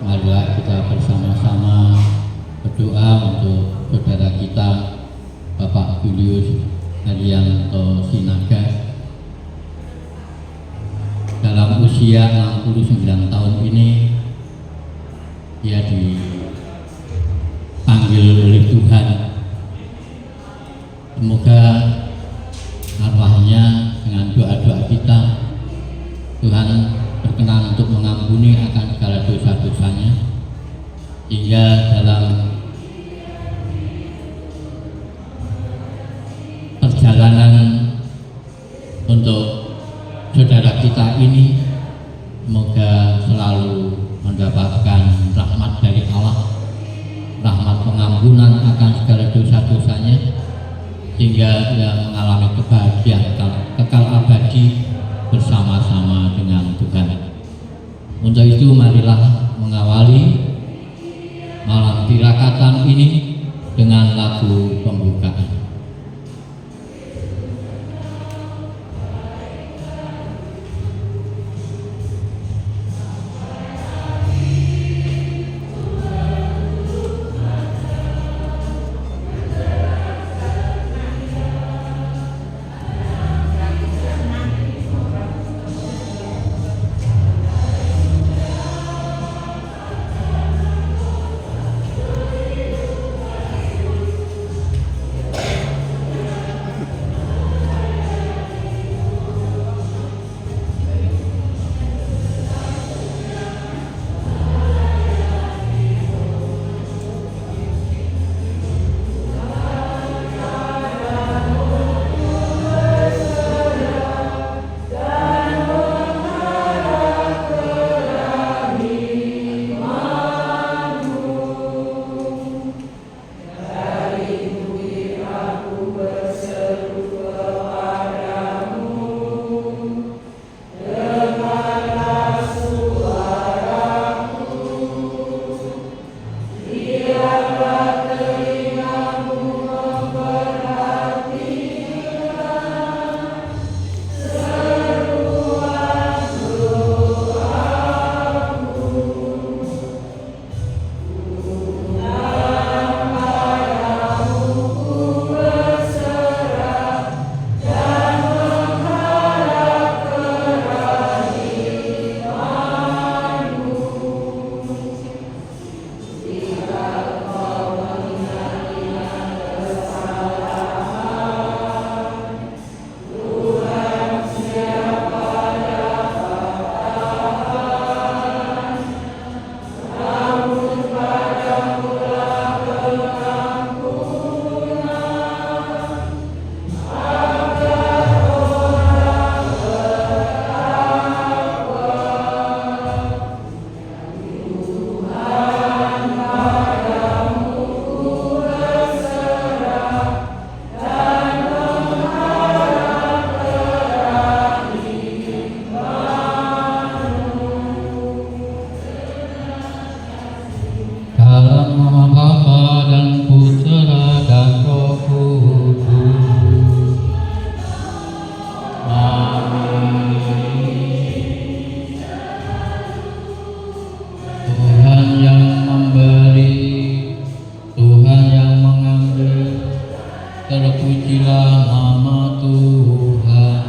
marilah kita bersama-sama berdoa untuk saudara kita Bapak Julius Haryanto Sinaga. Dalam usia 69 tahun ini dia dipanggil oleh Tuhan. Semoga arwahnya dengan doa-doa kita Tuhan berkenan untuk mengampuni akan segala dosa-dosanya, hingga dalam perjalanan untuk saudara kita ini semoga selalu mendapatkan rahmat dari Allah, rahmat pengampunan akan segala dosa-dosanya, sehingga dia mengalami kebahagiaan kekal abadi bersama-sama dengan Tuhan. Untuk itu marilah mengawali malam tirakatan ini dengan lagu pembukaan. Terpujilah nama Tuhan.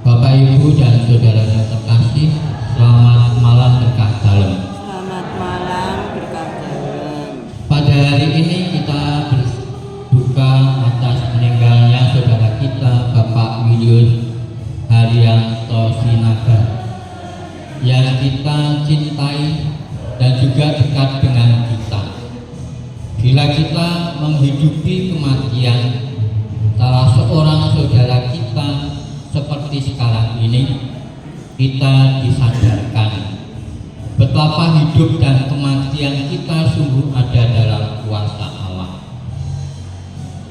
Bapak, Ibu, dan saudara yang terkasih, selamat malam berkah dalam. Selamat malam berkah dalam. Pada hari ini kita berduka atas meninggalnya saudara kita Bapak Julius Haryanto Sinaga yang kita cintai dan juga dekat dengan kita. Bila kita menghidupi kematian salah seorang saudara kita seperti sekarang ini, kita disadarkan betapa hidup dan kematian kita sungguh ada dalam kuasa Allah.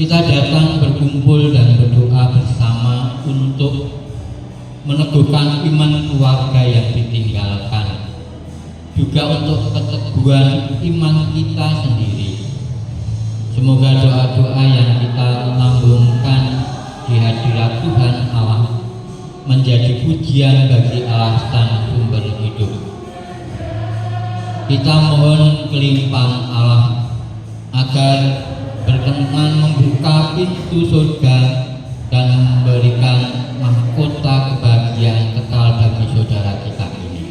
Kita datang berkumpul dan berdoa bersama untuk meneguhkan iman keluarga yang ditinggalkan, juga untuk keteguhan iman kita sendiri. Semoga doa-doa yang kita lambungkan di hadirat Tuhan Allah menjadi pujian bagi Allah Sang Sumber Hidup. Kita mohon kelimpahan Allah agar berkenan membuka pintu surga dan memberikan mahkota kebahagiaan kekal bagi saudara kita ini.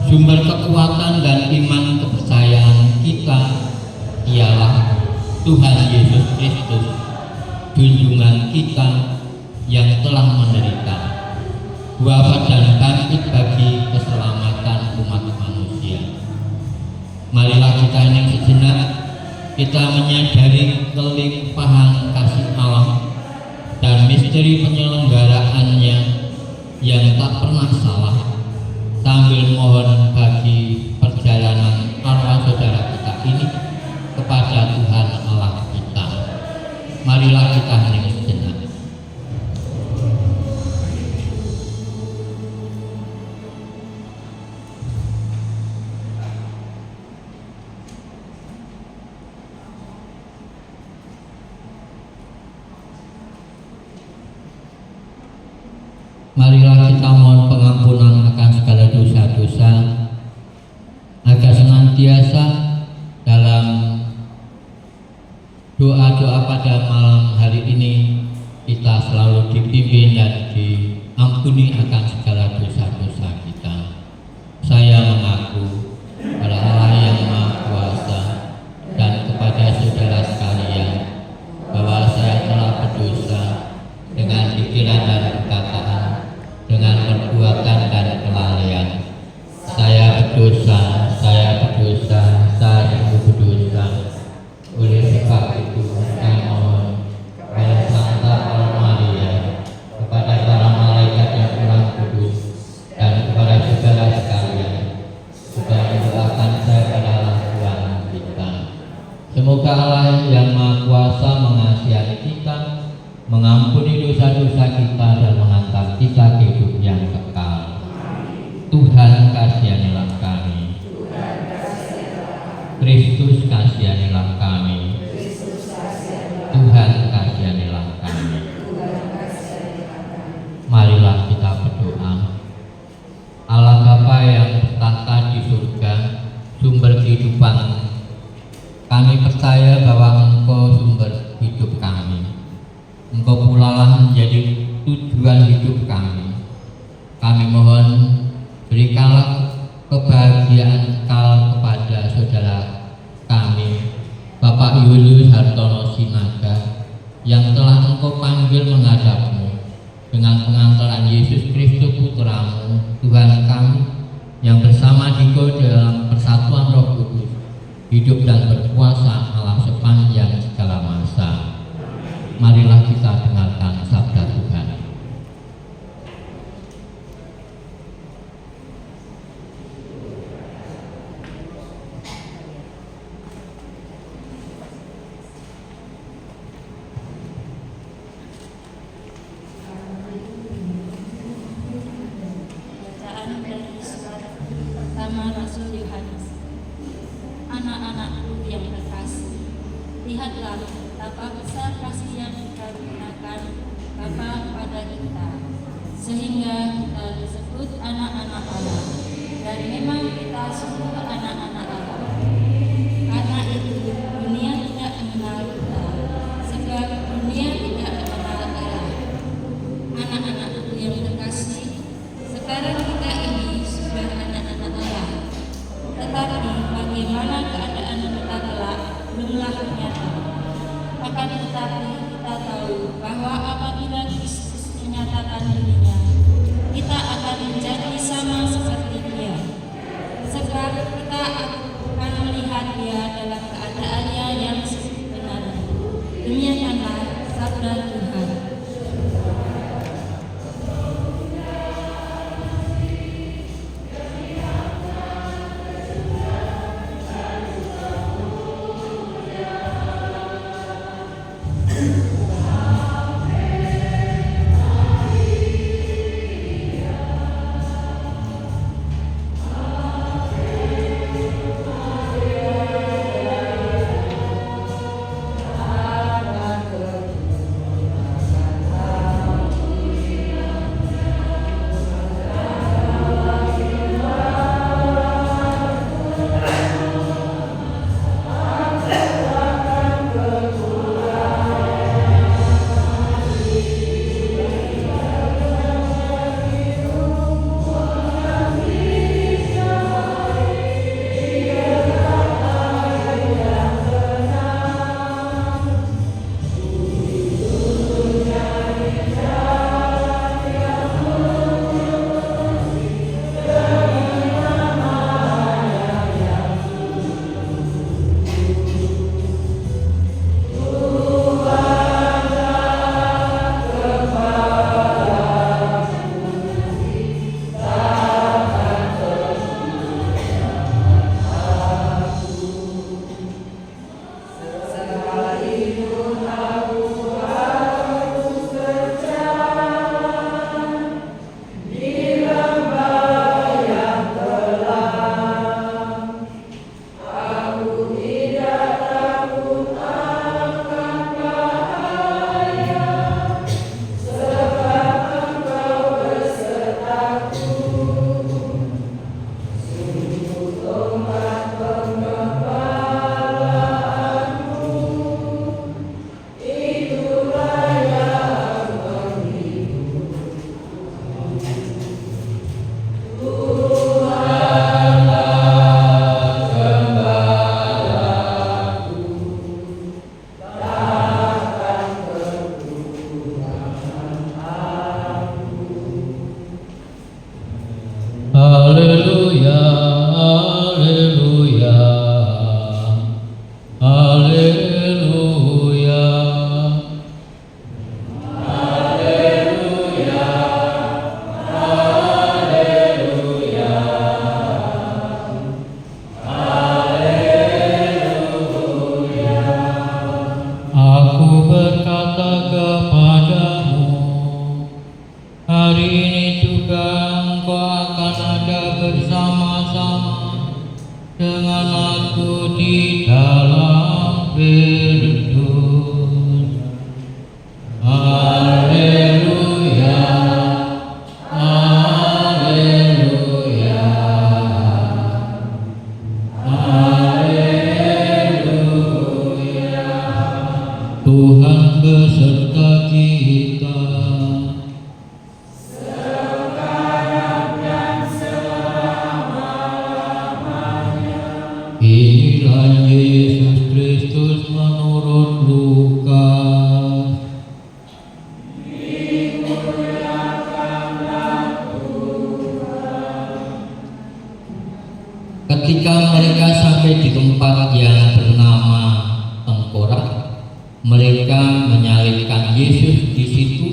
Sumber kekuatan dan iman kepercayaan kita ialah Tuhan Yesus Kristus, junjungan kita yang telah menderita, wafat dan bangkit bagi keselamatan umat manusia. Marilah kita ini sejenak kita menyadari kelimpahan kasih Allah dan misteri penyelenggaraannya yang tak pernah salah, sambil mohon bagi perjalanan arwah saudara kita ini kepada Tuhan Allah kita. Marilah kita hening sejenak. Marilah kita mohon pengampunan akan segala dosa-dosa, agar senantiasa dalam doa-doa pada malam hari ini kita selalu dipimpin dan diampuni akan segala dosa-dosa kita. Saya mengaku pada Allah yang Maha Kuasa dan kepada saudara sekalian bahwa saya telah berdosa dengan pikiran dan perkataan, dengan perbuatan dan kelalaian. Saya berdosa, saya sungguh berdosa. Oleh sebab itu, saya mohon kepada Santa Maria, kepada para malaikat yang telah kudus, dan kepada saudara sekalian, supaya mendoakan saya pada Allah Tuhan kita. Semoga Allah yang Maha Kuasa mengasihi kita, mengampuni dosa-dosa kita, dan mengantar kita ke hidup yang kekal. Tuhan kasihanilah kami. Kristus kasihanilah kami. Tuhan kasihanilah kami. Marilah kita berdoa. Allah Bapa yang bertahta di surga, sumber kehidupan, kami percaya bahwa Engkau sumber hidup kami. Engkau pula lah menjadi tujuan hidup kami. Kami mohon berikanlah kebahagiaan kekal kepada saudara kami, Bapak Julius Hartono Sinaga, yang telah Engkau panggil menghadap-Mu dengan pengantaran Yesus Kristus Putramu, Tuhan kami, yang bersama Dikau dalam persatuan Roh Kudus, hidup dan berkuasa Allah sepanjang segala masa. Marilah kita dengarkan sabda Tuhan. Bacaan dari surat pertama Rasul Yohanes. Anak-anakku yang terkasih, lihatlah betapa besar kasih yang dikaruniakan Bapa kepada kita, sehingga kita disebut anak-anak Allah. Dan memang kita sungguh anak-anak Allah. Karena itu dunia tidak mengenal kita, sebab dunia tidak mengenal Allah. Anak-anakku yang terkasih, sekarang kita ini sudah anak-anak Allah. Tetapi bagaimana keadaan kita kelak belumlah nyata. Akan tetapi kita tahu bahwa apabila Kristus menyatakan dirinya, kita akan menjadi sama seperti Dia, sebab kita akan berlindung. Haleluya, haleluya, haleluya. Tuhan beserta kita. Inilah Yesus Kristus menurut Lukas. Ketika mereka sampai di tempat yang bernama Tengkorak, mereka menyalibkan Yesus di situ,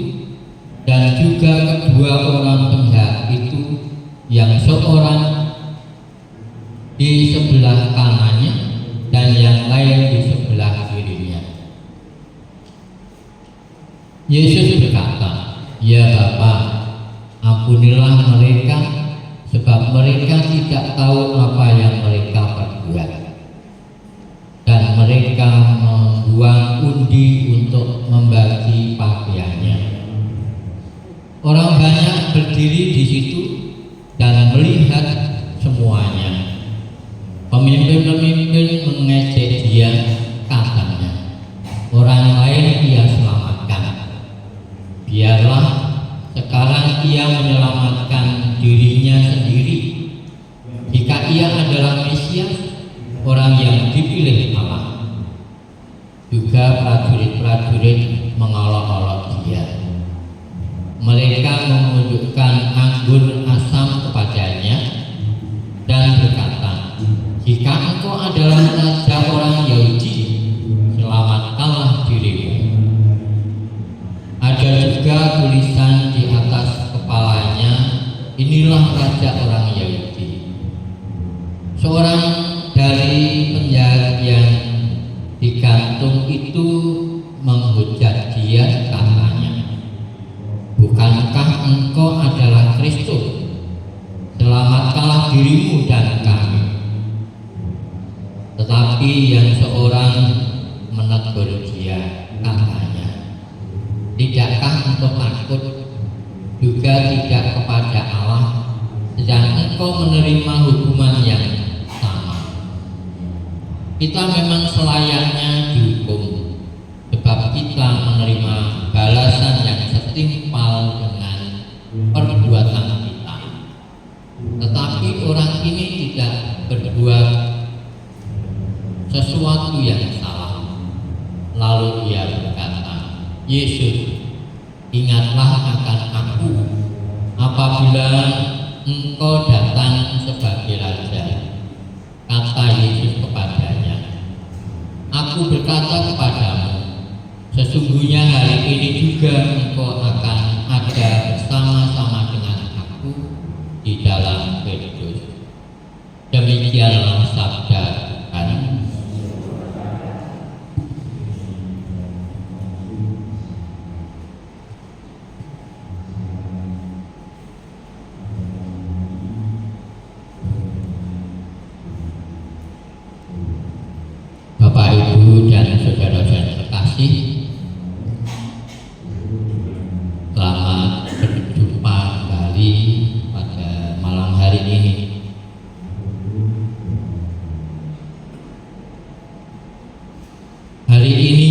dan juga kedua orang penjahat itu, yang seorang di sebelah kanannya dan yang lain di sebelah kirinya. Yesus berkata, "Ya Bapa, ampunilah mereka, sebab mereka tidak tahu apa yang mereka perbuat." Dan mereka membuang undi untuk membagi pakaiannya. Orang banyak berdiri di situ dan melihat semuanya. Pemimpin-pemimpin mengejek dia, katanya, "Orang lain ia selamatkan. Biarlah sekarang ia menyelamatkan dirinya sendiri. Jika ia adalah Mesias, orang yang dipilih Allah." Juga prajurit-prajurit mengolok-olok dia. Mereka menunjukkan anggur asam kepadanya dan berkata, "Jika engkau adalah raja orang Yahudi, selamatkanlah dirimu." Ada juga tulisan di atas kepalanya, "Inilah raja orang Yahudi." Seorang dari penjahat yang digantung itu menghujat dia, katanya, "Bukankah engkau adalah Kristus? Selamatkanlah dirimu dan kami." Tetapi yang seorang menegur dia, katanya, "Tidakkah engkau takut juga tidak kepada Allah, sedang engkau menerima hukuman yang sama? Kita memang selayaknya dihukum, sebab kita menerima balasan yang setimpal dengan perbuatan kita. Tetapi orang ini tidak berbuat sesuatu yang salah." Lalu ia berkata, "Yesus, ingatlah akan aku apabila engkau datang sebagai raja." Kata Yesus kepadanya, "Aku berkata kepadamu, sesungguhnya hari ini juga engkau akan ada bersama-sama dengan aku di dalam Firdaus." Demikianlah sabda Tuhan. Bapak, Ibu, dan saudara-saudara terkasih, selamat berjumpa kembali pada malam hari ini. Hari ini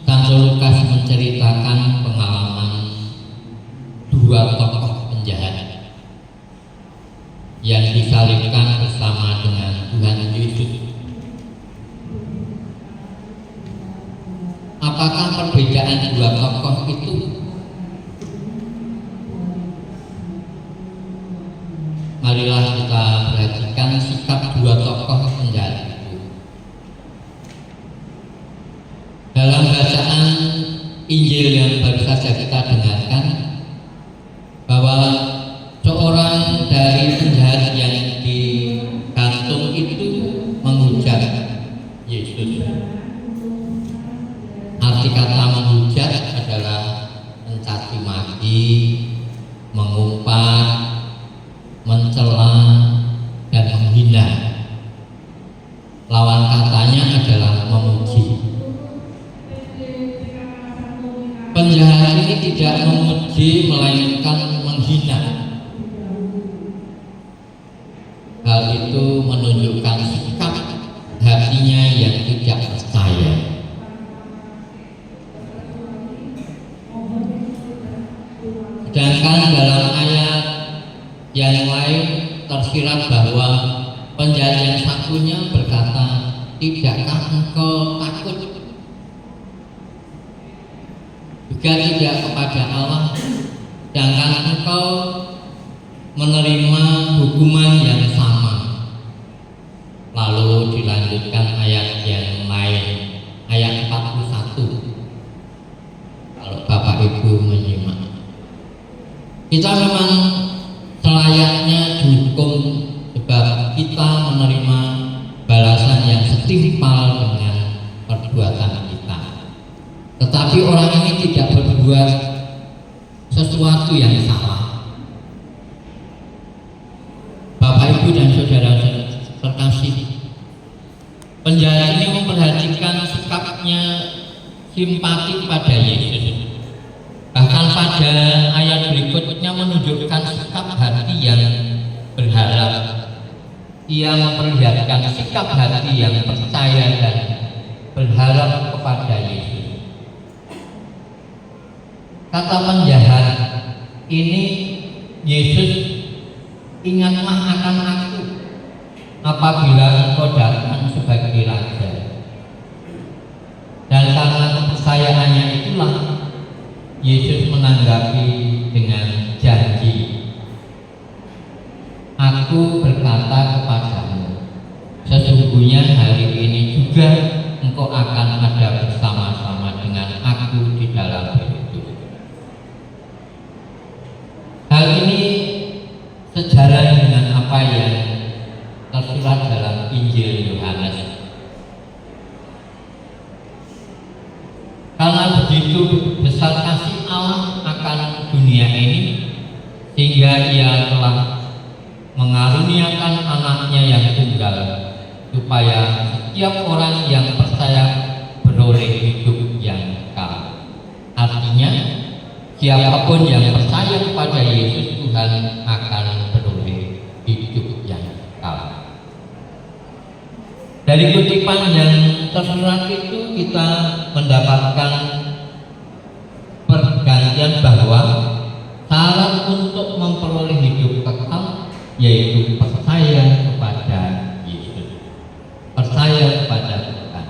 Santo Lukas menceritakan pengalaman dua tokoh penjahat yang disalibkan bersama dengan Tuhan Yesus. Apakah perbedaan dua tokoh itu? Marilah kita perhatikan sikap dua tokoh penjahat itu. Dalam bacaan Injil yang baru saja kita dengarkan, bahwa seorang dari penjahat yang digantung itu menghujat Yesus. Arti kata menghujat adalah mencaci maki, mengumpat, mencela, dan menghina. Lawan katanya adalah memuji. Penjahat ini tidak memuji melainkan menghina. Hal itu menunjukkan sikap hatinya yang tidak percaya. Sedangkan dalam ayat yang lain tersirat bahwa penjahat yang satunya berkata, "Tidakkah engkau takut juga tidak kepada Allah, sedangkan engkau menerima hukuman yang sama?" Lalu dilanjutkan ayat yang lain, ayat 41. Kalau Bapak Ibu menyimak, kita memang selayaknya dihukum sebab kita menerima balasan yang setimpal dengan perbuatan kita. Tetapi orang ini tidak berbuat sesuatu yang salah. Bapak, Ibu, dan saudara terkasih, penjahat ini memperhatikan sikapnya simpati pada Yesus. Bahkan pada ayat berikutnya menunjukkan sikap hati yang berharap. Ia memperlihatkan sikap hati yang percaya dan berharap kepada Yesus. Kata penjahat ini, "Yesus, ingatlah akan aku apabila engkau datang sebagai Raja." Dan karena kepercayaannya itulah Yesus menanggapi dengan janji, "Aku berkata kepadamu, sesungguhnya hari ini juga engkau akan ada bersama-sama dengan aku di dalam hidup." Hal ini sejalan dengan apa yang tersurat dalam Injil Yohanes. Karena begitu besar kasih Allah akan dunia ini, sehingga Ia telah mengaruniakan anaknya yang tunggal, supaya setiap orang yang percaya beroleh hidup yang kekal. Artinya, siapapun yang percaya kepada Yesus, Tuhan akan beroleh hidup yang kekal. Dari kutipan yang tersurat itu kita mendapatkan pergantian bahwa syarat untuk memperoleh hidup kekal yaitu percaya kepada Yesus, percaya kepada Tuhan.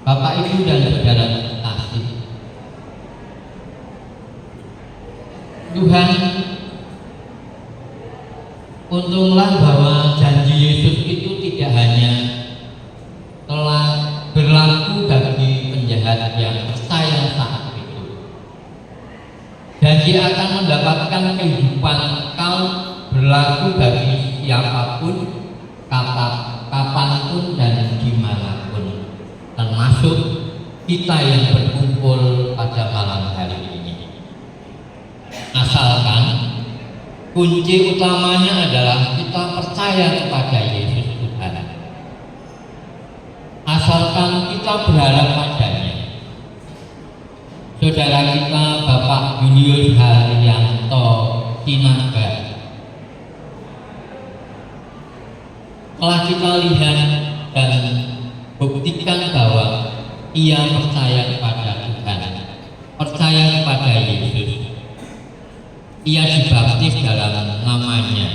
Bapak, Ibu, dan saudara terkasih, Tuhan, untunglah bahwa janji Yesus itu tidak hanya telah berlaku bagi penjahat yang percaya saat itu. Janji akan mendapatkan kehidupan kekal berlaku bagi siapapun, kapanpun, dan dimanapun, termasuk kita yang berkumpul pada malam hari ini. Asalkan kunci utamanya adalah kita percaya kepada Yesus Tuhan. Asalkan kita berharap padanya. Saudara kita Bapak Julius Haryanto Sinaga telah kita lihat dan buktikan bahwa ia percaya kepada Tuhan, percaya kepada Yesus. Ia dibaptis dalam namanya.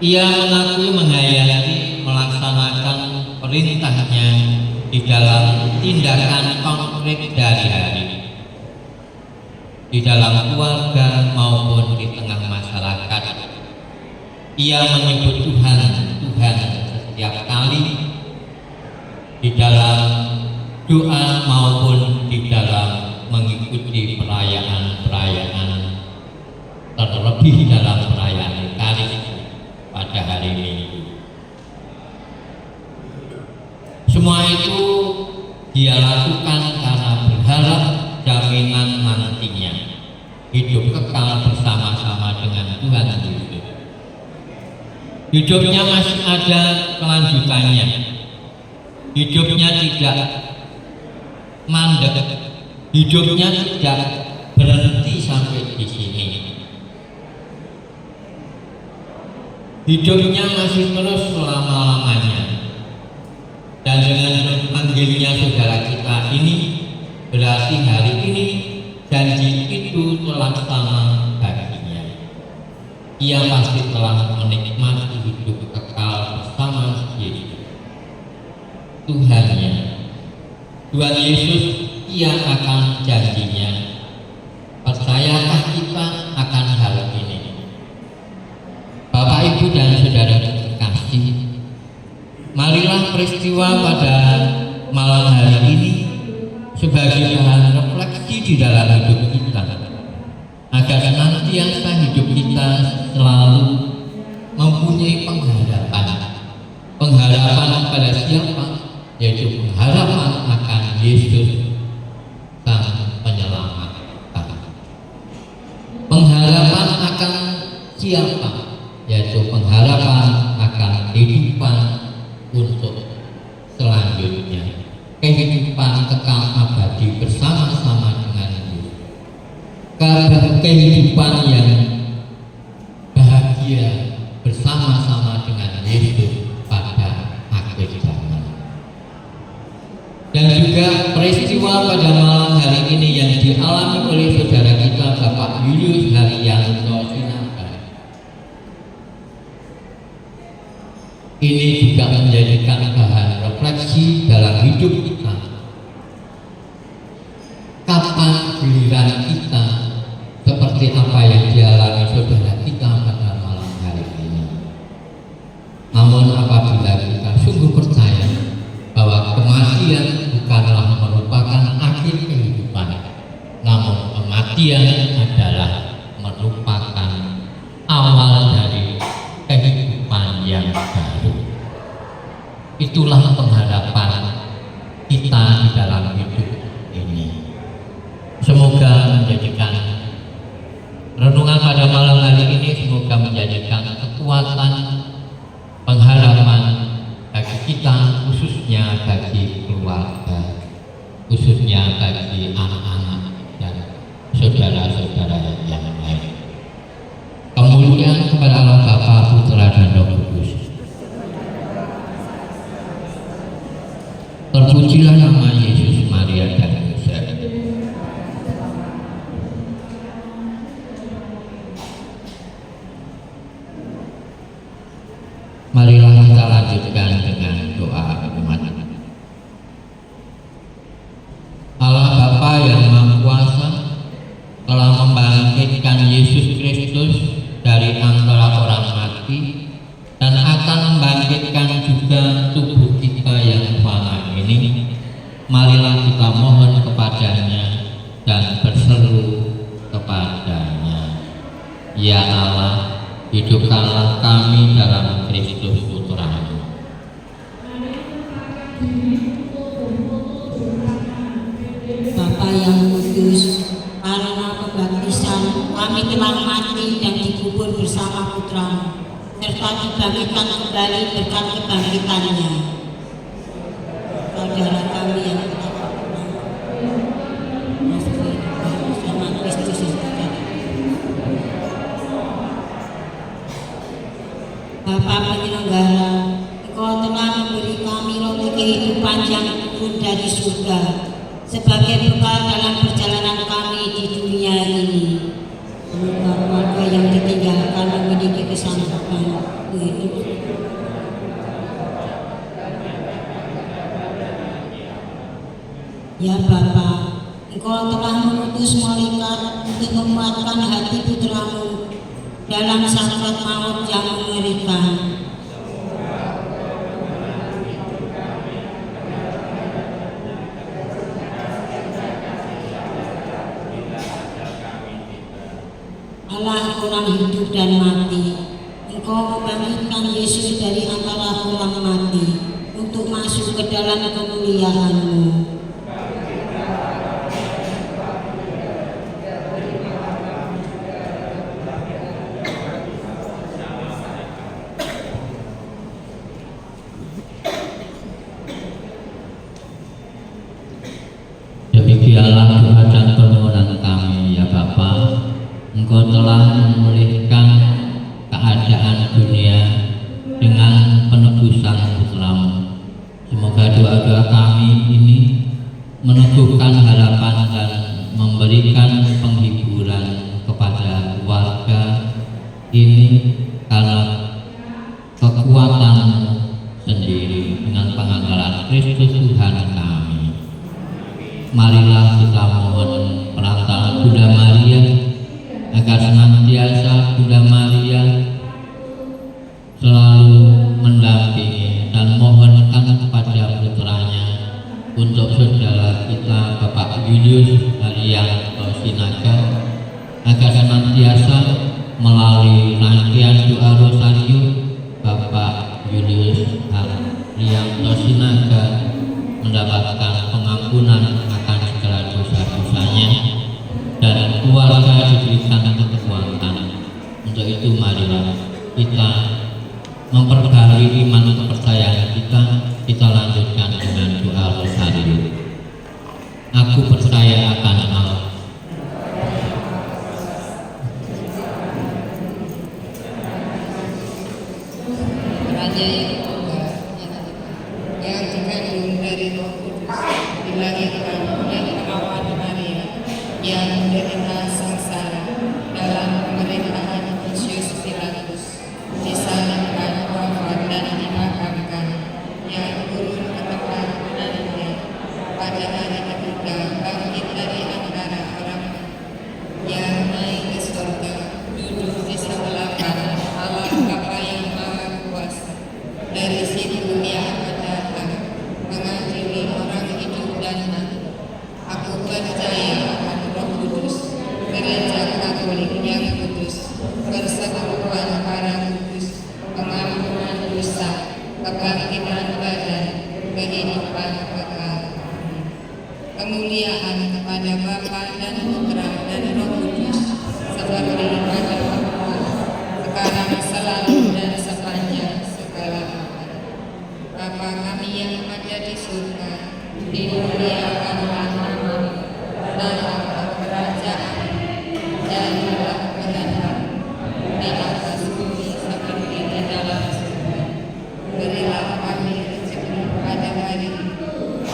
Ia mengakui menghayati melaksanakan perintahnya di dalam tindakan konkret hari-hari, di dalam keluarga maupun di tengah masyarakat. Ia menyebut Tuhan, Tuhan setiap kali di dalam doa maupun di dalam mengikuti perayaan-perayaan, terlebih dalam perayaan Eucharistia pada hari Minggu. Semua itu dia lakukan karena berharap jaminan nantinya hidup kekal bersama-sama dengan Tuhan Yesus. Di hidupnya masih ada kelanjutannya. Hidupnya tidak mandek, hidupnya tidak berhenti sampai di sini. Hidupnya masih terus selama-lamanya. Dan dengan panggilnya saudara kita ini, berarti hari ini janji itu terlaksana baginya. Ia pasti telah menikmati hidup kekal bersama Yesus, Tuhannya. Tuhan Yesus, ia akan janjinya. Percayakah kita akan hal ini? Bapak, Ibu, dan saudara terkasih, marilah peristiwa pada malam hari ini sebagai bahan refleksi di dalam hidup kita, agar senantiasa hidup kita selalu mempunyai pengharapan pada siapa, yaitu pengharapan akan Yesus Sang Penyelamat kita. Pengharapan akan siapa, yaitu pengharapan akan kehidupan untuk selanjutnya, kehidupan kekal abadi bersama-sama dengan Yesus, kehidupan yang bahagia bersama-sama dengan Yesus pada akhir zaman. Dan juga peristiwa pada malam hari ini yang dialami oleh saudara kita Bapak Julius Haryanto Sinaga, ini juga menjadikan bahan refleksi dalam hidup kita. Kapan giliran kita seperti apa yang dialami saudara kita pada malam hari ini? Namun apabila kita sungguh percaya bahwa kematian bukanlah merupakan akhir kehidupan, namun kematian adalah merupakan awal dari kehidupan yang baru. Itulah pengharapan kita di dalam hidup ini. Semoga menjadikan renungan pada malam hari ini, semoga menjadikan kekuatan, pengharapan bagi kita, khususnya bagi keluarga, khususnya bagi anak-anak dan saudara-saudara yang lain. Kemuliaan kepada Allah Bapa, Putra, dan Roh Kudus. Terpujilah nama Yesus, Maria, dan Yosef. Marilah kita lanjutkan dengan doa umat. Allah Bapa yang Maha Kuasa telah membangkitkan Yesus Kristus dari antara orang mati dan akan membangkitkan juga tubuh kita yang fana ini. Marilah kita mohon kepadanya dan berseru kepadanya. Ya Allah, hidupkanlah kami dalam Kristus Putra-Mu. Bapa yang kudus, karena kebaptisan kami telah mati dan dikubur bersama Putra-Mu, serta dibangkitkan kembali berkat kebangkitannya. Saudara kami yang telah bersama Kristus Yesus. Bapa penyelenggara, Engkau telah memberi kami roti kehidupan yang turun dari surga sebagai bekal dalam perjalanan kami di dunia ini. Semoga keluarga yang ditinggalkan memiliki kesanggupan hidup. Ya Bapa, Engkau telah mengutus malaikat untuk menguatkan hati Putra-Mu dalam sakit maut yang mengerikan. Allah orang hidup dan mati, Engkau membangkitkan Yesus dari antara orang mati untuk masuk ke dalam kemuliaan-Mu. telah memulihkan keadaan dunia dengan penebusan Islam. Semoga doa-doa kami ini meneguhkan harapan dan memberikan penghiburan kepada keluarga ini karena kekuatan sendiri dengan penganggaran Kristus Tuhan kami. Marilah kita mohon perantara Bunda Maria agar senantiasa Bunda Maria selalu mendampingi dan mohonkan kepada putranya untuk saudara kita Bapak Julius Haryanto Sinaga agar senantiasa melalui rangkaian doa rosario Bapak Julius Haryanto Sinaga mendapatkan pengampunan akan segala dosa-dosanya dan keluarga diberikan kekuatan. Untuk itu marilah kita memperbarui iman kepercayaan kita lanjutkan dengan doa rosario. Aku percaya akan Allah, Raja yang tunggal, yang dikandung dari Roh Kudus, dilahirkan yang perawat Maria, yang menderita sengsara dalam pemerintahan Pontius Pilatus, disalibkan, wafat dan dimakamkan, yang turun ke tempat penantian, pada hari ketiga bangkit dari antara orang, yang naik ke surga, duduk di sebelah kanan Allah Bapa yang Maha Kuasa. Dari situ Ia akan datang mengadili orang hidup dan mati. Aku percaya akan Roh Kudus, Gereja Katolik yang kudus, persekutuan para kudus, pengampunan dosa, kebangkitan badan, kehidupan kekal. Kemuliaan kepada Bapa dan Putra dan Roh Kudus, seperti pada permulaan, sekarang, selalu, dan sepanjang segala abad. Bapa kami yang ada di surga, dimuliakanlah namamu, datanglah kerajaan-Mu, jadilah kehendak-Mu di atas bumi seperti di dalam surga. Berilah kami rezeki pada hari ini,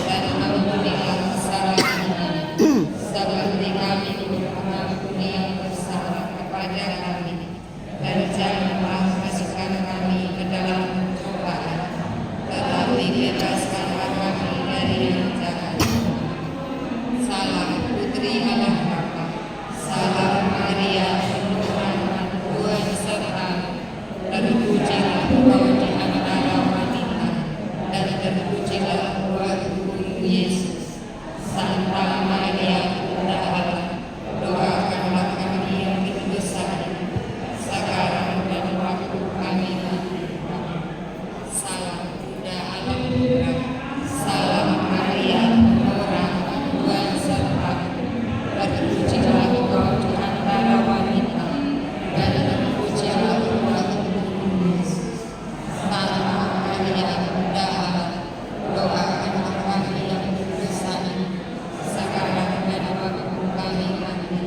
dan ampunilah kesalahan kami, seperti kami mengampuni yang bersalah kepada kami. Dan janganlah masukkan kami ke dalam pencobaan, tetapi bebaskanlah kami dari yang jahat. Salam Putri Allah Bapa, salam Maria, penuh rahmat, Tuhan sertamu. Terpujilah Engkau di antara wanita, dan terpujilah buah tubuhmu Yesus. Santa Maria, Bunda Allah, doakanlah kami yang berdosa ini, sekarang dan waktu kami mati. Salam Bunda Allah Putra, salam Maria, penuh rahmat, Tuhan sertamu. Terpujilah Engkau di antara wanita, dan terpujilah buah tubuhmu Yesus. Santa Maria, Bunda Allah, doakanlah kami yang berdosa ini, sekarang dan waktu kami mati.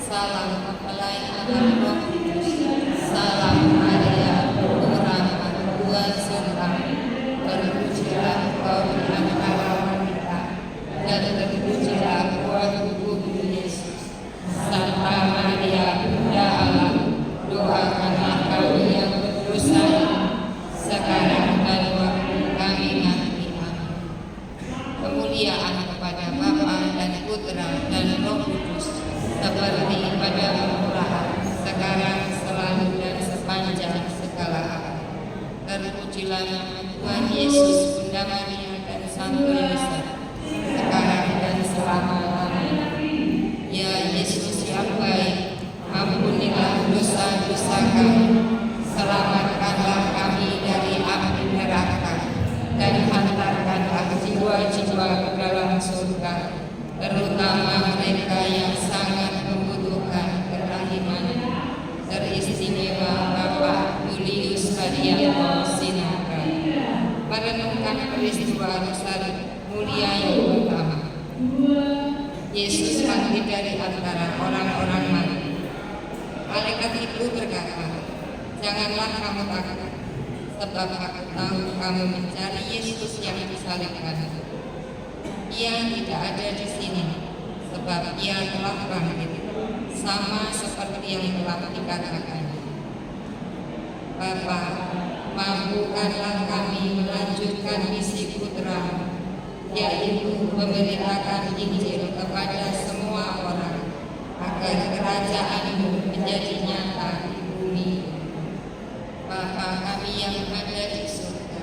Salam mempelai anak Roh Kudus, salam Maria, penuh rahmat, Tuhan sertamu. Terpujilah Engkau di antara wanita, dan terpujilah buah tubuhmu Yesus. Santa Maria, Bunda Allah, doakanlah kami yang berdosa ini, sekarang dan waktu kami mati. Amin. Kemuliaan kepada Bapa dan Putra dan Roh Kudus, seperti pada permulaan, sekarang, selalu, dan sepanjang segala abad. Terpujilah nama Tuhan Yesus, Bunda Maria, dan Santo Yosef, sekarang dan selama-lamanya. Ya Yesus yang baik, ampunilah dosa-dosa kami, selamatkanlah kami dari api neraka, dan hantarkanlah jiwa-jiwa ke dalam surga, terutama mereka yang sangat membutuhkan kerahiman, teristimewa Bapak Julius Haryanto Sinaga. Merenungkan peristiwa rosario mulia yang pertama. Yesus bangkit dari antara orang-orang mati, Malaikat itu berkata, "Janganlah kamu takut, sebab aku tahu kamu mencari Yesus yang disalibkan. Ia tidak ada di sini, sebab ia telah bangkit, sama seperti yang telah dikatakan. Bapa, mampukanlah kami melanjutkan misi putra, yaitu memberitakan Injil kepada semua orang, agar kerajaan-Mu menjadi nyata di bumi. Bapa kami yang ada di surga,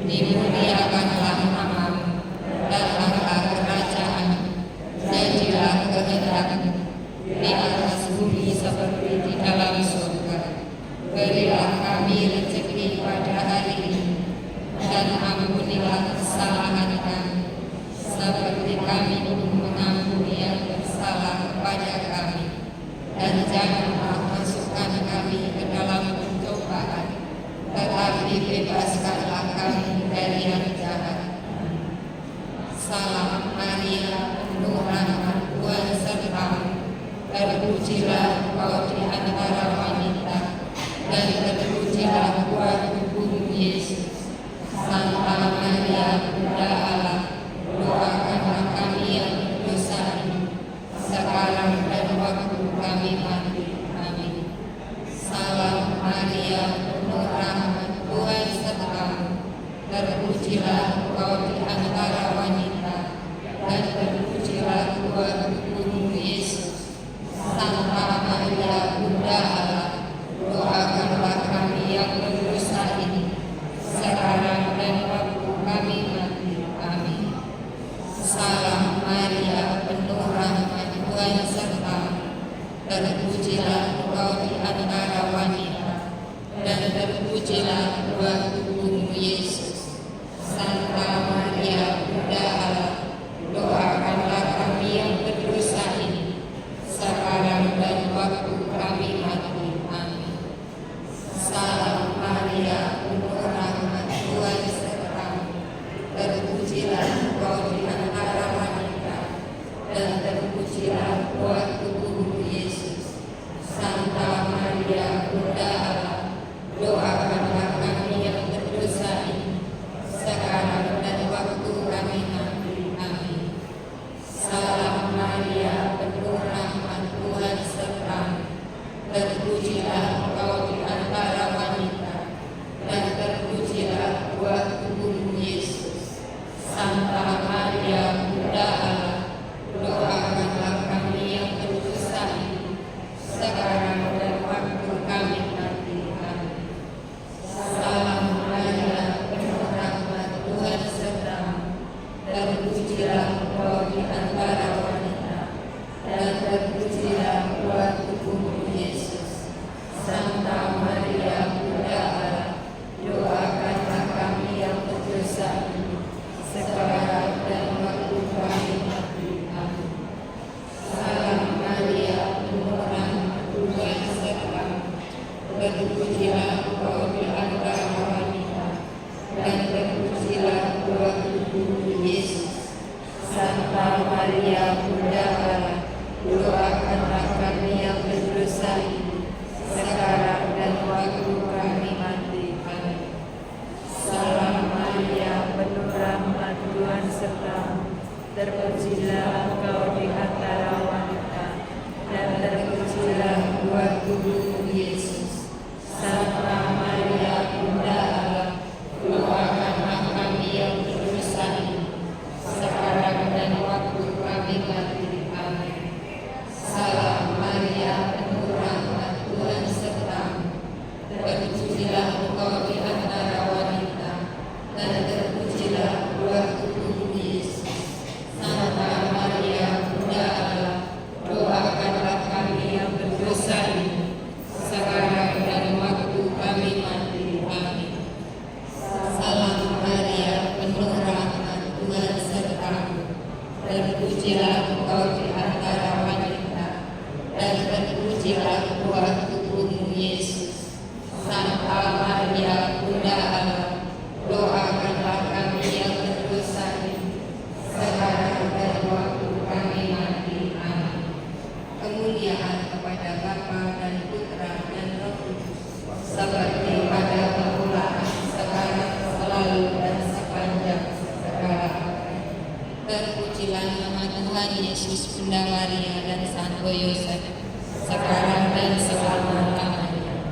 dimuliakanlah nama-Mu, datanglah kerajaan-Mu, jadilah kehendak-Mu di atas bumi seperti di dalam surga. Berilah kami rezeki pada hari ini, dan ampunilah kesalahan kami, seperti kami mengampuni yang bersalah kepada kami. Dan janganlah masukkan kami ke dalam pencobaan, tetapi bebaskanlah kami dari yang jahat. Salam Maria, penuh rahmat, Tuhan sertamu. Terpujilah Engkau di antara wanita, dan terpujilah buah tubuhmu Yesus. Santa Maria, Bunda Allah, doakanlah kami yang berdosa ini, sekarang dan waktu kami mati. Amin. Salam Maria, penuh rahmat, Tuhan sertamu. Terpujilah Engkau di antara wanita, dan terpujilah buah tubuhmu Yesus. Santa Maria, Bunda Allah, doakanlah kami yang berdosa ini, sekarang dan waktu kami mati. Amin. Salam Maria, penuh rahmat, Tuhan sertamu. Terpujilah Engkau di antara wanita, dan terpujilah buah tubuhmu Yesus. Santa Maria, Bunda Allah, doakanlah kami yang berdosa ini, sekarang dan waktu kami mati. Amin. Salam Maria, penuh rahmat, Tuhan sertamu. Terpujilah Engkau di antara wanita, dan terpujilah buah tubuhmu Yesus. Santa Maria, Bunda Allah, doakanlah kami yang berdosa ini, sekarang dan waktu kami mati. Amin. Salam Maria, penuh rahmat, Tuhan sertamu. Terpujilah Engkau di antara wanita, dan terpujilah buah tubuhmu Yesus. Santa Maria, Bunda Allah, doakanlah kami yang berdosa ini, sekarang dan waktu kami mati. Amin. Salam Maria, penuh rahmat, Tuhan sertamu. Terpujilah Engkau di antara wanita, dan terpujilah buah tubuhmu Yesus. Santa Maria, Bunda Allah, doakanlah kami yang berdosa ini, sekarang dan waktu kami mati. Amin. Salam Maria, penuh rahmat, Tuhan sertamu. Terpujilah Engkau di antara wanita, dan terpujilah buah tubuhmu Yesus. Santa Maria, Bunda Allah, doakanlah kami yang berdosa ini, sekarang dan waktu kami mati. Amin. Salam Maria, penuh rahmat, Tuhan sertamu. Terpujilah Engkau di antara wanita, dan terpujilah buah tubuhmu Yesus. Santa Maria, Bunda Allah, doakanlah kami yang berdosa ini, sekarang dan waktu kami mati. Amin. Salam Maria, penuh rahmat, Tuhan Yesus, Bunda Maria dan Santo Yosef, sekarang dan selama-lamanya.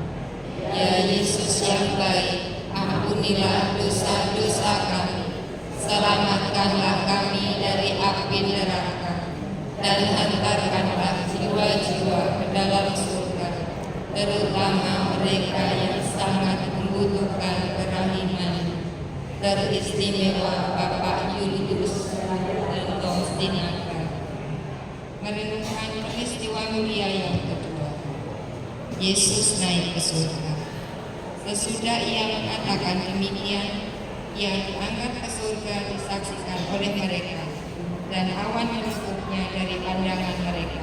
Ya Yesus yang baik, ampunilah dosa-dosa kami, selamatkanlah kami dari api neraka, dan hantarkanlah jiwa-jiwa ke dalam surga, terutama mereka yang sangat membutuhkan kerahiman, teristimewa Bapak Yulius dan Tomstinaka. Merenungkan peristiwa mulia yang kedua, Yesus naik ke surga. Sesudah ia mengatakan demikian, ia diangkat ke surga disaksikan oleh mereka, dan awan menutupnya dari pandangan mereka.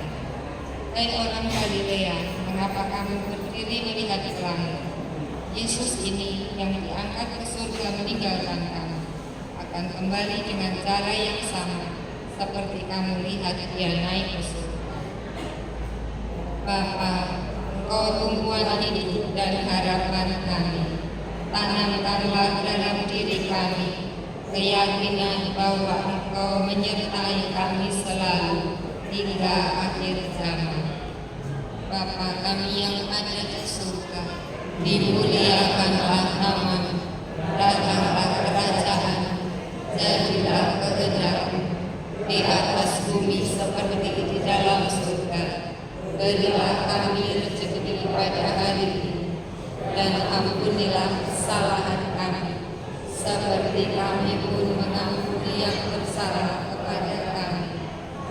Hai orang Galilea, mengapa kamu berdiri melihat ke langit? Yesus ini yang diangkat ke surga meninggalkan kamu, akan kembali dengan cara yang sama seperti kamu lihat dia naik ke surga. Bapa, Engkau tumpuan hidup dan harapan kami. Tanamkanlah dalam diri kami keyakinan bahwa Engkau menyertai kami selalu hingga akhir zaman. Bapa kami yang ada di surga, dimuliakanlah namamu, datanglah kerajaan, jadilah kehendak-Mu di atas bumi seperti di dalam surga. Berilah kami rezeki pada hari ini, dan ampunilah kesalahan kami, seperti kami pun mengampuni yang bersalah kepada kami.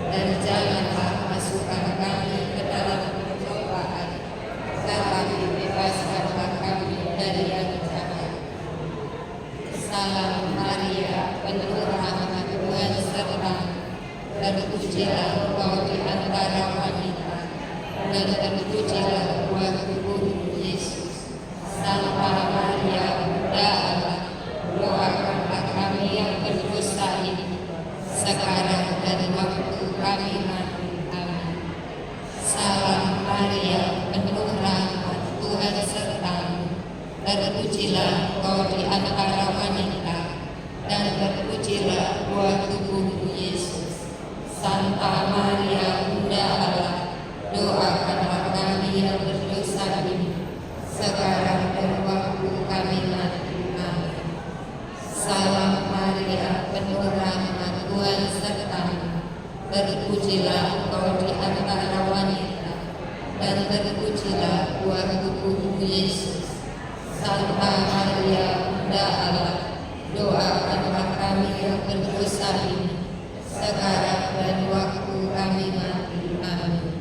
Dan janganlah masukkan kami ke dalam percobaan, tetapi bebaskanlah kami dari yang jahat. Salam Maria, penuh rahmat, Tuhan sertamu, terpujilah Engkau di antara wanita, dan terpujilah buah tubuhmu Yesus. Santa Maria, Bunda Allah, doakanlah kami yang berdosa ini, sekarang dan waktu kami mati. Amin. Salam Maria, penuh rahmat, Tuhan sertamu, terpujilah Engkau di antara wanita, dan terpujilah buah tubuhmu Yesus. Santa Maria, Bunda Allah, doakanlah kami yang berdosa ini, sekarang dan waktu kami mati. Amin. Salam Maria, penuh rahmat, Tuhan sertamu, terpujilah Engkau di antara wanita, dan terpujilah buah tubuhmu Yesus. Santa Maria, Bunda Allah, doakanlah kami yang berdosa ini, sekarang dan waktu kami mati. Amin.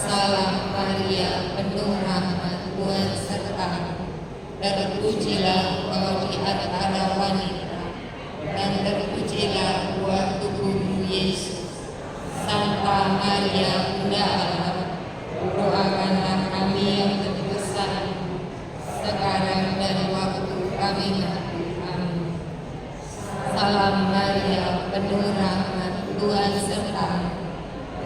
Salam Maria, penuh rahmat, Tuhan sertamu, terpujilah Engkau di antara wanita, dan terpujilah buah tubuhmu Yesus. Santa Maria, Bunda Allah, doakanlah kami yang berdosa ini, sekarang dan waktu kami mati. Amin. Salam Maria, penuh rahmat, Tuhan sertamu,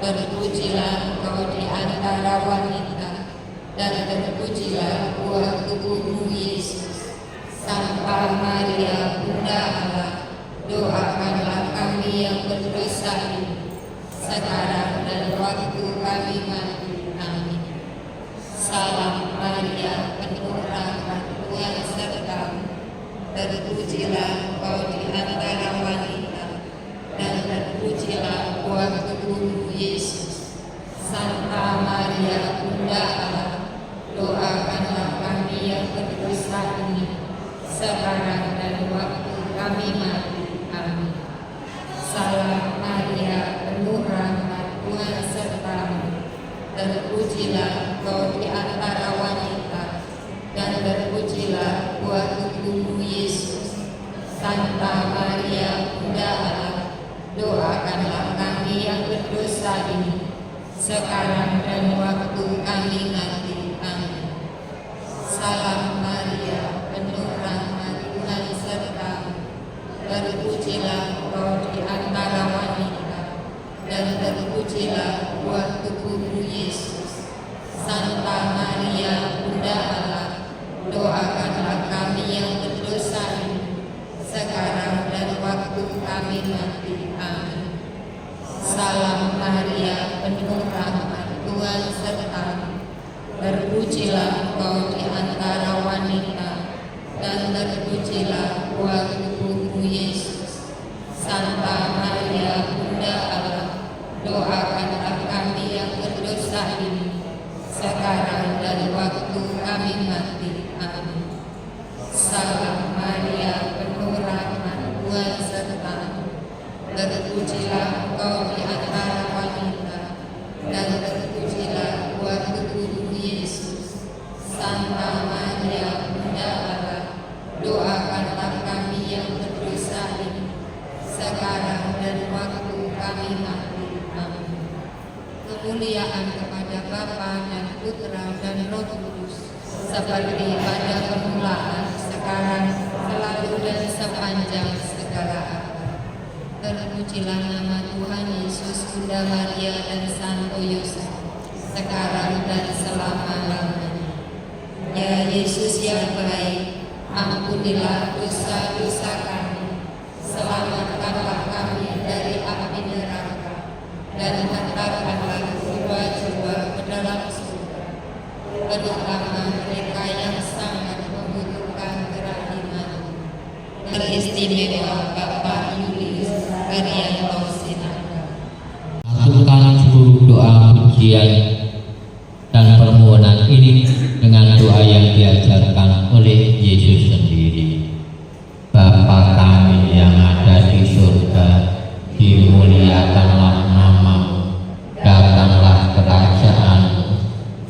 terpujilah Engkau di antara wanita, dan terpujilah buah tubuhmu Yesus. Santa Maria, Bunda Allah, doakanlah kami yang berdosa ini, sekarang dan waktu kami mati. Amin. Salam Maria, penuh rahmat, Tuhan sertamu, terpujilah Engkau di antara wanita, dan terpujilah buah tubuhmu Yesus. Santa Maria, Bunda Allah, doakanlah kami yang berdosa ini, sekarang dan waktu kami mati. Amin. Salam Maria, penuh rahmat, Tuhan sertamu, terpujilah Engkau di antara wanita, dan terpujilah buah tubuhmu Yesus. Santa Maria, Bunda Allah, doakanlah kami yang berdosa ini, sekarang dan waktu kami mati. Amin. Salam Maria, penuh rahmat, Tuhan sertamu, terpujilah Engkau di antara wanita, dan terpujilah buah tubuhmu Yesus. Santa Maria, Bunda Allah, doakanlah kami yang berdosa ini, sekarang dan waktu kami mati. Amin. Salam Maria, penuh rahmat, Tuhan sertamu. Terpujilah engkau di antara wanita, dan terpujilah buah tubuhmu Yesus. Santa Maria, Bunda Allah, doakanlah kami yang berdosa ini, sekarang dan waktu kami mati. Amin. Salam Maria, penuh rahmat, Tuhan sertamu. Terpujilah engkau di antara wanita, dan terpujilah buah tubuhmu Yesus. Santa Maria, Bunda Allah, doakanlah kami yang berdosa ini, sekarang dan waktu kami mati. Amin. Kemuliaan kepada Bapa dan Putra dan Roh Kudus, seperti pada permulaan, sekarang, selalu dan sepanjang segala abad. Terpujilah nama Tuhan Yesus, Bunda Maria dan Santo Yosef, sekarang dan selama-lamanya. Ya Yesus yang baik, ampunilah dosa-dosa kami, selamatkanlah kami dari api neraka, dan hantarkanlah jiwa-jiwa ke dalam surga, terutama mereka yang sangat membutuhkan kerahiman. Teristimewa Bapak Julius Haryanto Sinaga. Masukkan seluruh doa pujian dan permohonan ini dengan doa yang diajarkan oleh Yesus sendiri. Bapa kami yang ada di surga, dimuliakanlah namamu, datanglah kerajaanmu,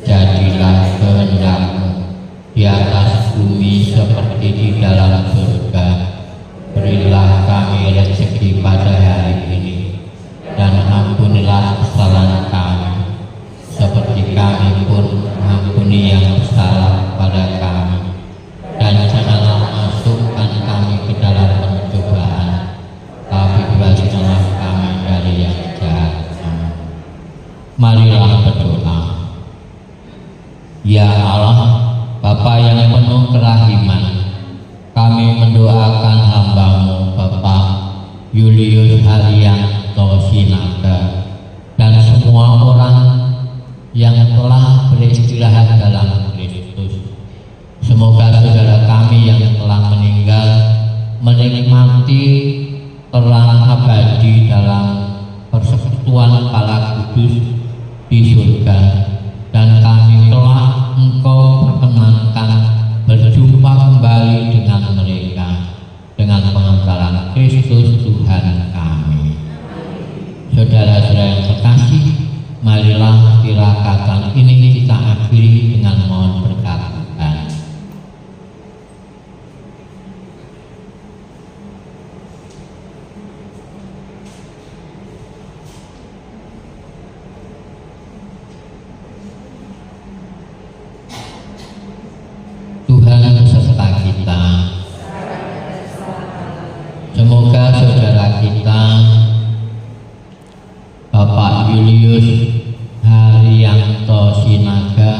jadilah kehendakmu di atas bumi seperti di dalam surga. Berilah kami rezeki pada hari ini, dan ampunilah kesalahan kami, seperti kami pun mengampuni yang bersalah pada kami. Dan janganlah masukkan kami ke dalam pencobaan, tapi bebaskanlah kami dari yang jahat. Amin. Marilah berdoa. Ya Allah, Bapa yang penuh kerahiman, kami mendoakan hamba-Mu Bapak Julius Haryanto Sinaga dan semua orang yang telah beristirahat dalam Kristus. Semoga saudara kami yang telah meninggal menikmati terang abadi dalam persekutuan Allah Kudus di surga, dan kami telah Engkau perkenankan berjumpa kembali dengan mereka dengan pengantaran Kristus Tuhan kami. Saudara-saudara yang terkasih, marilah tirakatan ini kita akhiri dengan mohon berkat Tuhan. Tuhan beserta kita. Semoga saudara kita Bapak Julius Haryanto Sinaga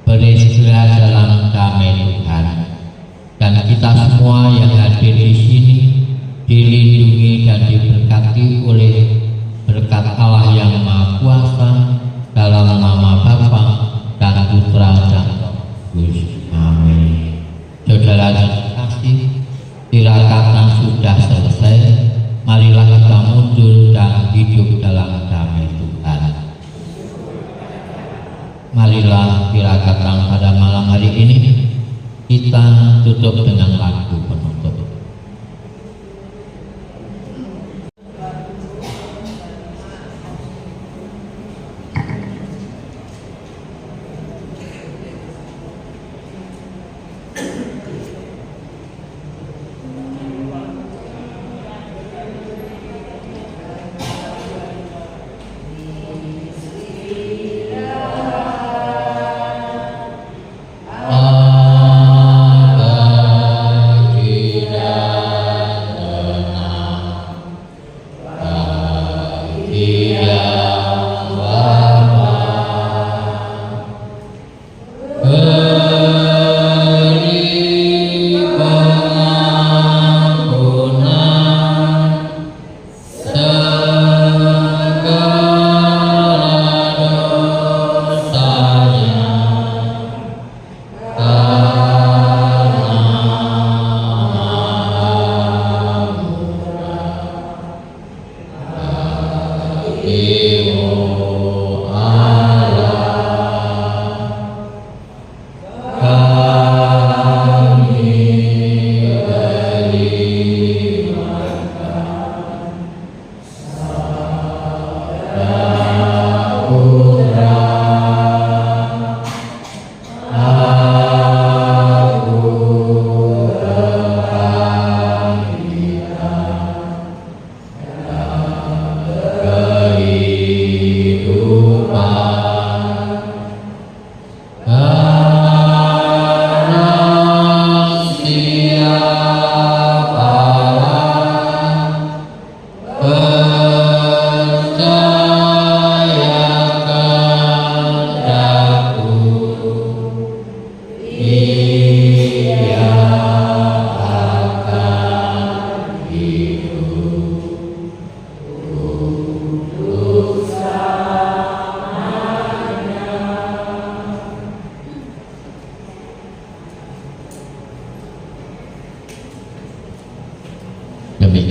beristirahat dalam damai Tuhan, dan kita semua yang hadir di sini dilindungi dan diberkati oleh berkat Allah yang Maha Kuasa, dalam nama Bapa dan Putra dan Roh Kudus. Amin. Saudara terkasih, tirakatan sudah selesai. Marilah kita mundur dan hidup dalam damai Tuhan. Marilah tirakatan pada malam hari ini kita tutup dengan lagu penutup.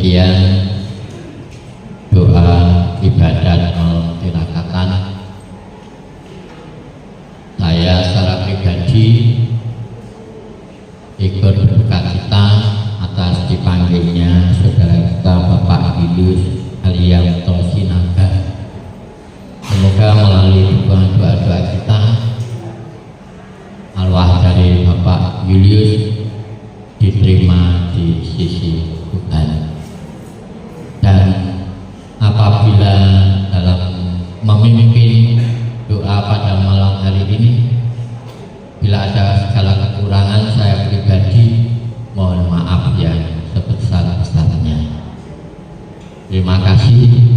demikian doa ibadat malam tirakat. Saya secara pribadi ikut berduka cita atas dipanggilnya saudara kita Bapak Julius Haryanto Sinaga. Semoga melalui dukungan doa-doa kita, arwah dari Bapak Julius diterima di sisi Tuhan. Dan apabila dalam memimpin doa pada malam hari ini, bila ada segala kekurangan, saya pribadi mohon maaf yang sebesar-besarnya. Terima kasih.